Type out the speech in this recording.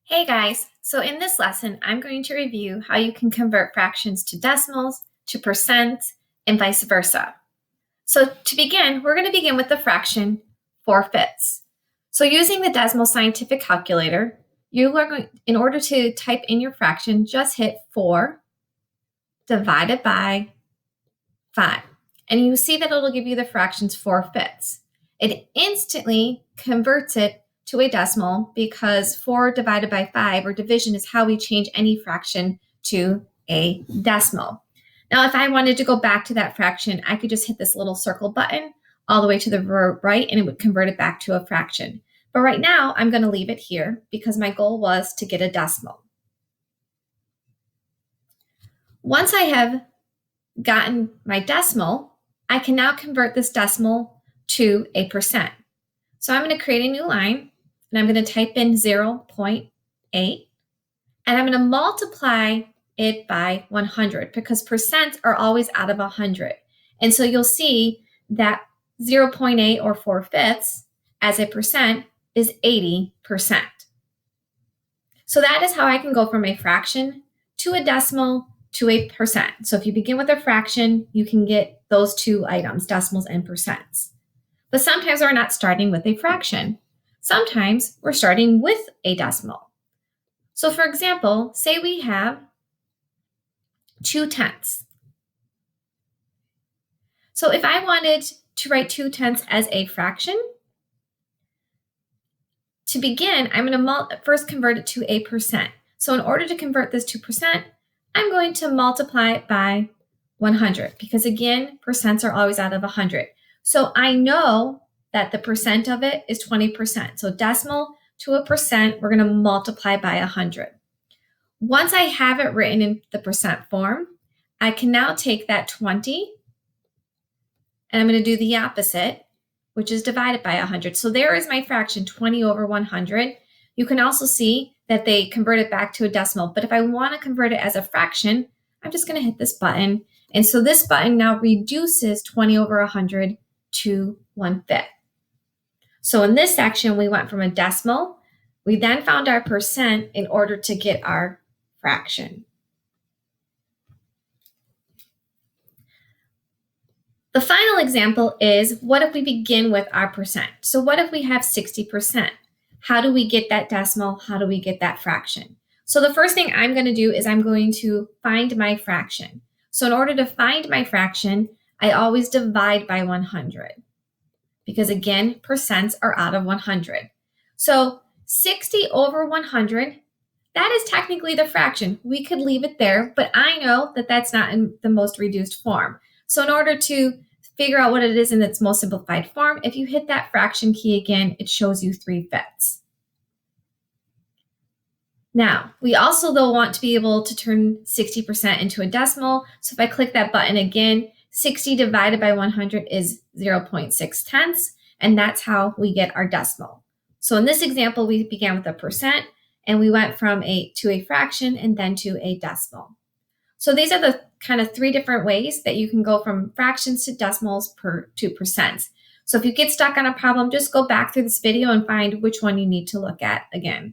Hey guys, so in this lesson, I'm going to review how you can convert fractions to decimals, to percent, and vice versa. So to begin, we're going to begin with the fraction 4/5. So using the Decimal Scientific Calculator, you are going, in order to type in your fraction, just hit 4 divided by 5. And you see that it'll give you the fractions 4/5. It instantly converts it to a decimal because 4 divided by 5, or division, is how we change any fraction to a decimal. Now, if I wanted to go back to that fraction, I could just hit this little circle button all the way to the right, and it would convert it back to a fraction. But right now, I'm going to leave it here because my goal was to get a decimal. Once I have gotten my decimal, I can now convert this decimal to a percent. So I'm going to create a new line, and I'm going to type in 0.8, and I'm going to multiply it by 100 because percents are always out of 100. And so you'll see that 0.8, or 4/5, as a percent is 80%. So that is how I can go from a fraction to a decimal to a percent. So if you begin with a fraction, you can get those two items, decimals and percents. But sometimes we're not starting with a fraction. Sometimes we're starting with a decimal. So for example, say we have 2/10. So if I wanted to write 2/10 as a fraction, to begin, I'm going to first convert it to a percent. So in order to convert this to percent, I'm going to multiply it by 100 because, again, percents are always out of 100. So I know that the percent of it is 20%. So decimal to a percent, we're going to multiply by 100. Once I have it written in the percent form, I can now take that 20 and I'm going to do the opposite, which is divided by 100. So there is my fraction, 20 over 100. You can also see that they convert it back to a decimal. But if I want to convert it as a fraction, I'm just going to hit this button. And so this button now reduces 20 over 100 to 1/5. So in this section, we went from a decimal. We then found our percent in order to get our fraction. The final example is, what if we begin with our percent? So what if we have 60%? How do we get that decimal? How do we get that fraction? So the first thing I'm going to do is I'm going to find my fraction. So in order to find my fraction, I always divide by 100 because, again, percents are out of 100. So 60 over 100, that is technically the fraction. We could leave it there, but I know that that's not in the most reduced form. So in order to figure out what it is in its most simplified form, if you hit that fraction key again, it shows you 3/5. Now, we also, though, want to be able to turn 60% into a decimal. So if I click that button again, 60 divided by 100 is 0.6, and that's how we get our decimal. So in this example, we began with a percent, and we went from to a fraction and then to a decimal. So these are the kind of 3 different ways that you can go from fractions to decimals to percents. So if you get stuck on a problem, just go back through this video and find which one you need to look at again.